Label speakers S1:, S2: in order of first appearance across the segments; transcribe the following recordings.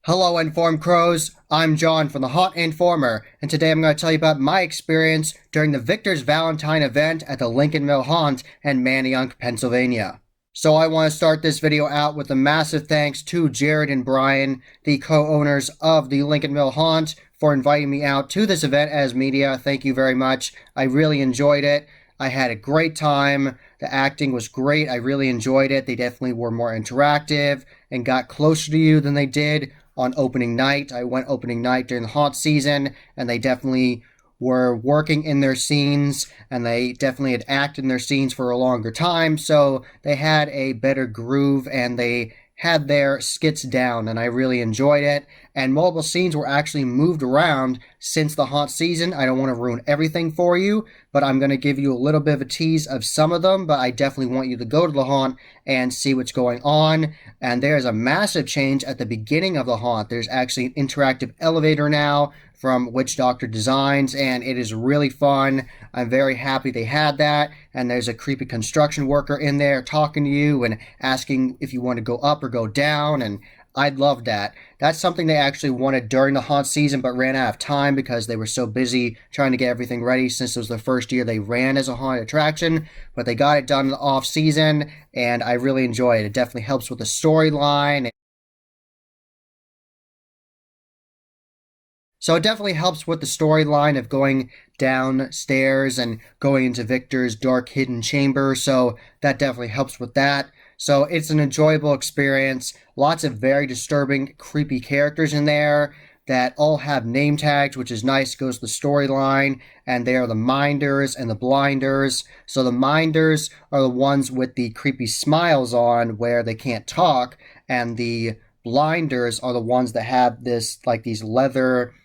S1: Hello, Informed Crows. I'm John from the Hot Informer, and today I'm going to tell you about my experience during the Viktor's Valentine event at the Lincoln Mill Haunt in Manayunk, Pennsylvania. So I want to start this video out with a massive thanks to Jared and Brian, the co-owners of the Lincoln Mill Haunt, for inviting me out to this event as media. Thank you very much. I really enjoyed it. I had a great time. The acting was great. I really enjoyed it. They definitely were more interactive and got closer to you than they did on opening night. I went opening night during the haunt season, and they definitely were working in their scenes, and they definitely had acted in their scenes for a longer time, so they had a better groove, and they had their skits down, and I really enjoyed it. And multiple scenes were actually moved around since the haunt season. I don't want to ruin everything for you, but I'm going to give you a little bit of a tease of some of them, but I definitely want you to go to the haunt and see what's going on. And there's a massive change at the beginning of the haunt. There's actually an interactive elevator now from Witch Doctor Designs, and it is really fun. I'm very happy they had that. And there's a creepy construction worker in there talking to you and asking if you want to go up or go down, and I loved that. That's something they actually wanted during the haunt season but ran out of time because they were so busy trying to get everything ready since it was the first year they ran as a haunted attraction. But they got it done in the off season, and I really enjoy it. It definitely helps with the storyline. So it definitely helps with the storyline of going downstairs and going into Viktor's dark hidden chamber. So that definitely helps with that. So it's an enjoyable experience. Lots of very disturbing, creepy characters in there that all have name tags, which is nice, goes to the storyline. And they are the Minders and the Blinders. So the Minders are the ones with the creepy smiles on where they can't talk. And the Blinders are the ones that have this, like these leather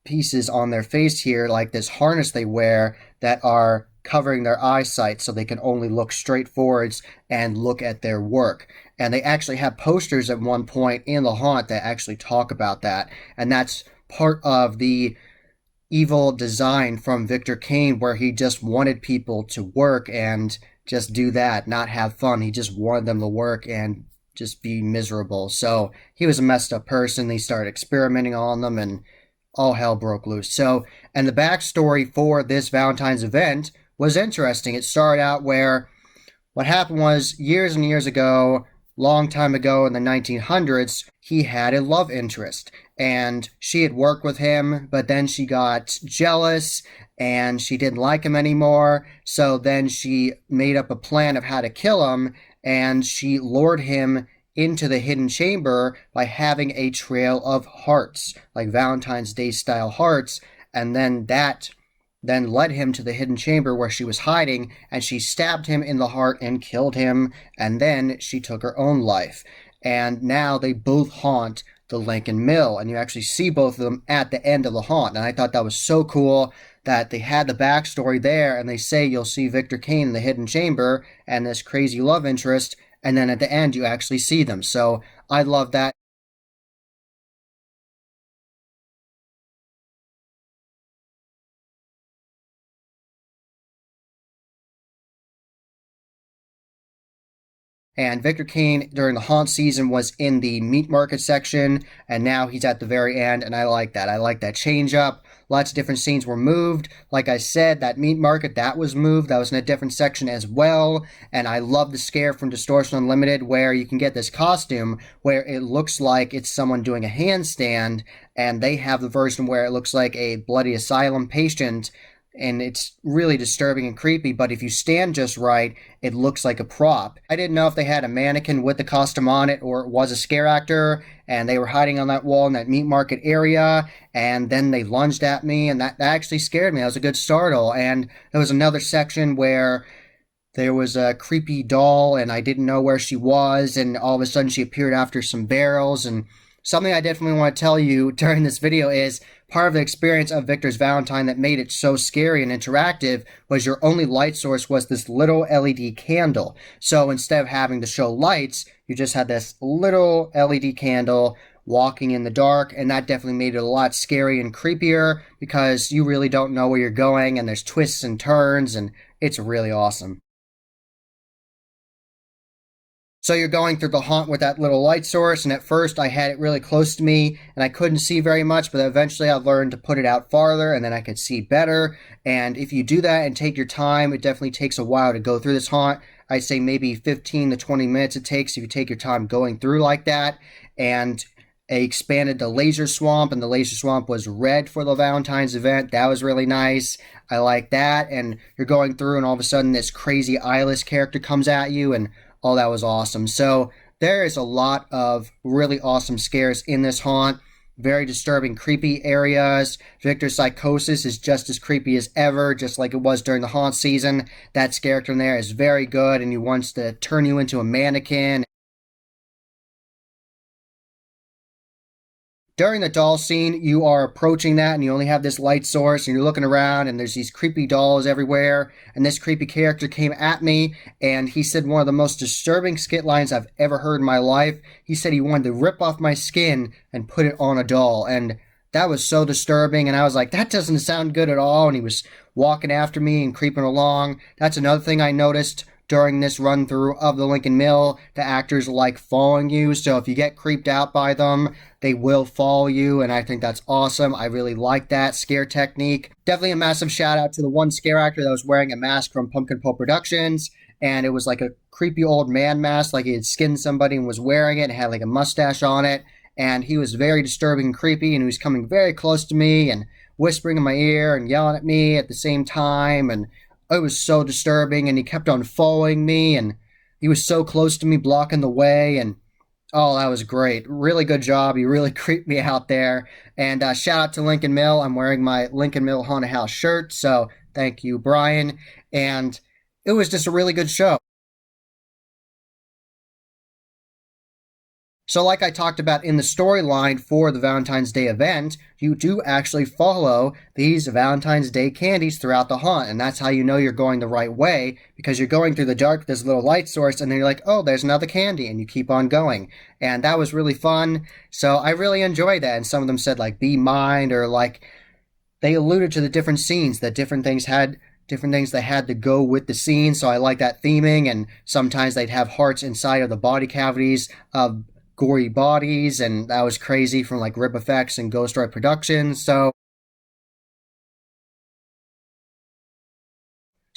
S1: pieces on their face here, like this harness they wear that are covering their eyesight so they can only look straight forwards and look at their work. And they actually have posters at one point in the haunt that actually talk about that. And that's part of the evil design from Viktor Kane, where he just wanted people to work and just do that, not have fun. He just wanted them to work and just be miserable. So he was a messed up person. He started experimenting on them, and all hell broke loose. So, and the backstory for this Valentine's event was interesting. It started out where what happened was years and years ago, long time ago in the 1900s, he had a love interest, and she had worked with him, but then she got jealous and she didn't like him anymore. So then she made up a plan of how to kill him, and she lured him into the hidden chamber by having a trail of hearts, like Valentine's Day style hearts, and then that then led him to the hidden chamber where she was hiding, and she stabbed him in the heart and killed him, and then she took her own life. And now they both haunt the Lincoln Mill, and you actually see both of them at the end of the haunt. And I thought that was so cool that they had the backstory there, and they say you'll see Viktor Kane in the hidden chamber and this crazy love interest, and then at the end you actually see them. So I love that. And Viktor Kane during the haunt season was in the meat market section, and now he's at the very end, and I like that. I like that change up. Lots of different scenes were moved. Like I said, that meat market, that was moved. That was in a different section as well. And I love the scare from Distortion Unlimited where you can get this costume where it looks like it's someone doing a handstand, and they have the version where it looks like a bloody asylum patient, and it's really disturbing and creepy, but if you stand just right, it looks like a prop. I didn't know if they had a mannequin with the costume on it or it was a scare actor, and they were hiding on that wall in that meat market area, and then they lunged at me, and that actually scared me. That was a good startle. And there was another section where there was a creepy doll, and I didn't know where she was, and all of a sudden she appeared after some barrels. And something I definitely want to tell you during this video is part of the experience of Viktor's Valentine that made it so scary and interactive was your only light source was this little LED candle. So instead of having to show lights, you just had this little LED candle walking in the dark, and that definitely made it a lot scary and creepier because you really don't know where you're going, and there's twists and turns, and it's really awesome. So you're going through the haunt with that little light source, and at first I had it really close to me, and I couldn't see very much, but eventually I learned to put it out farther, and then I could see better. And if you do that and take your time, it definitely takes a while to go through this haunt. I'd say maybe 15 to 20 minutes it takes if you take your time going through like that. And I expanded the laser swamp, and the laser swamp was red for the Valentine's event. That was really nice. I like that. And you're going through, and all of a sudden, this crazy eyeless character comes at you, and oh, that was awesome. So there is a lot of really awesome scares in this haunt. Very disturbing, creepy areas. Victor's psychosis is just as creepy as ever, just like it was during the haunt season. That character in there is very good, and he wants to turn you into a mannequin. During the doll scene, you are approaching that and you only have this light source and you're looking around and there's these creepy dolls everywhere. And this creepy character came at me and he said one of the most disturbing skit lines I've ever heard in my life. He said he wanted to rip off my skin and put it on a doll. And that was so disturbing. And I was like, that doesn't sound good at all. And he was walking after me and creeping along. That's another thing I noticed during this run through of the Lincoln Mill. The actors like following you, so if you get creeped out by them, they will follow you, and I think that's awesome. I really like that scare technique. Definitely a massive shout out to the one scare actor that was wearing a mask from Pumpkin Pole Productions, and it was like a creepy old man mask, like he had skinned somebody and was wearing it, and had like a mustache on it, and he was very disturbing and creepy, and he was coming very close to me and whispering in my ear and yelling at me at the same time, and it was so disturbing, and he kept on following me, and he was so close to me, blocking the way, and oh, that was great. Really good job. You really creeped me out there. And shout out to Lincoln Mill. I'm wearing my Lincoln Mill Haunted House shirt, so thank you, Brian. And it was just a really good show. So, like I talked about in the storyline for the Valentine's Day event, you do actually follow these Valentine's Day candies throughout the haunt, and that's how you know you're going the right way because you're going through the dark with this little light source, and then you're like, oh, there's another candy, and you keep on going. And that was really fun. So, I really enjoyed that. And some of them said, like, be mind, or like, they alluded to the different scenes that different things that had to go with the scene. So I like that theming, and sometimes they'd have hearts inside of the body cavities of gory bodies, and that was crazy from like Rip Effects and Ghost Story Productions. So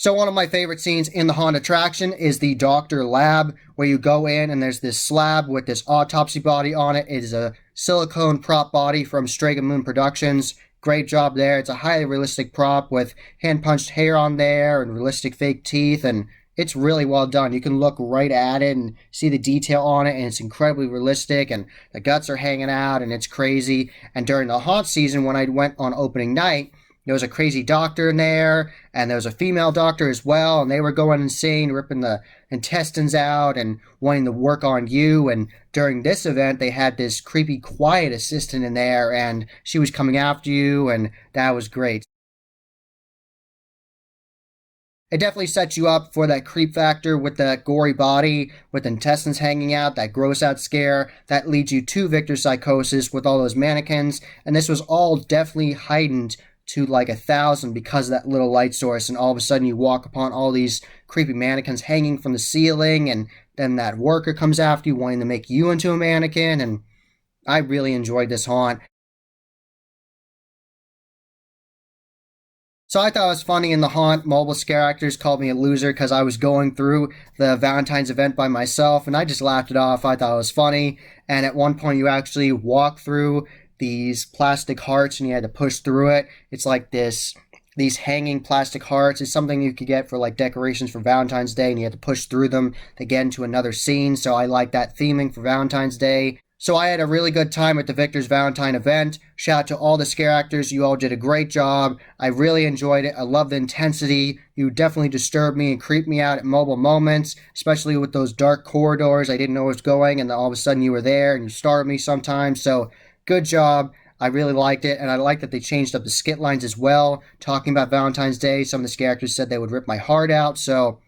S1: one of my favorite scenes in the haunt attraction is the doctor lab, where you go in and there's this slab with this autopsy body on it. It is a silicone prop body from Strega Moon Productions. Great job there. It's a highly realistic prop with hand punched hair on there and realistic fake teeth, and it's really well done. You can look right at it and see the detail on it, and it's incredibly realistic, and the guts are hanging out, and it's crazy. And during the haunt season, when I went on opening night, there was a crazy doctor in there, and there was a female doctor as well, and they were going insane, ripping the intestines out and wanting to work on you. And during this event, they had this creepy, quiet assistant in there, and she was coming after you, and that was great. It definitely sets you up for that creep factor with that gory body, with intestines hanging out, that gross out scare that leads you to Victor's psychosis with all those mannequins. And this was all definitely heightened to like 1,000 because of that little light source. And all of a sudden, you walk upon all these creepy mannequins hanging from the ceiling, and then that worker comes after you, wanting to make you into a mannequin. And I really enjoyed this haunt. So I thought it was funny in the haunt. Mobile scare actors called me a loser because I was going through the Valentine's event by myself, and I just laughed it off. I thought it was funny. And at one point, you actually walk through these plastic hearts, and you had to push through it. It's like this. These hanging plastic hearts is something you could get for like decorations for Valentine's Day, and you had to push through them to get into another scene. So I like that theming for Valentine's Day. So I had a really good time at the Victor's Valentine event. Shout out to all the scare actors. You all did a great job. I really enjoyed it. I love the intensity. You definitely disturbed me and creeped me out at mobile moments, especially with those dark corridors. I didn't know where it was going, and then all of a sudden you were there and you startled me sometimes. So good job. I really liked it, and I like that they changed up the skit lines as well. Talking about Valentine's Day, some of the scare actors said they would rip my heart out. So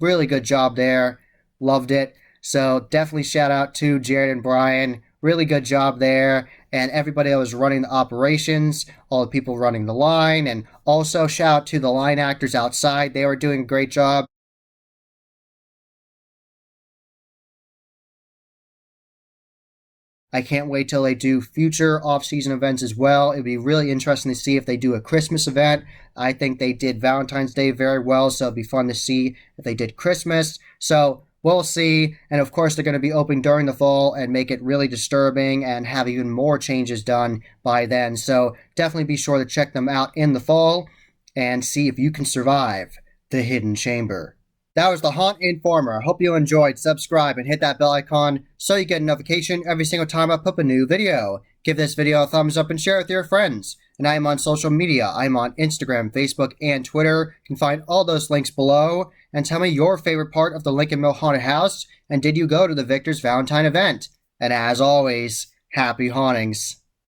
S1: really good job there. Loved it. So definitely shout out to Jared and Brian. Really good job there. And everybody that was running the operations, all the people running the line. And also shout out to the line actors outside. They were doing a great job. I can't wait till they do future off-season events as well. It'd be really interesting to see if they do a Christmas event. I think they did Valentine's Day very well, so it'd be fun to see if they did Christmas. So we'll see. And of course, they're going to be open during the fall and make it really disturbing and have even more changes done by then. So definitely be sure to check them out in the fall and see if you can survive the Hidden Chamber. That was the Haunt Informer. I hope you enjoyed. Subscribe and hit that bell icon so you get a notification every single time I put up a new video. Give this video a thumbs up and share it with your friends. And I am on social media. I'm on Instagram, Facebook, and Twitter. You can find all those links below. And tell me your favorite part of the Lincoln Mill Haunted House. And did you go to the Viktor's Valentine event? And as always, happy hauntings.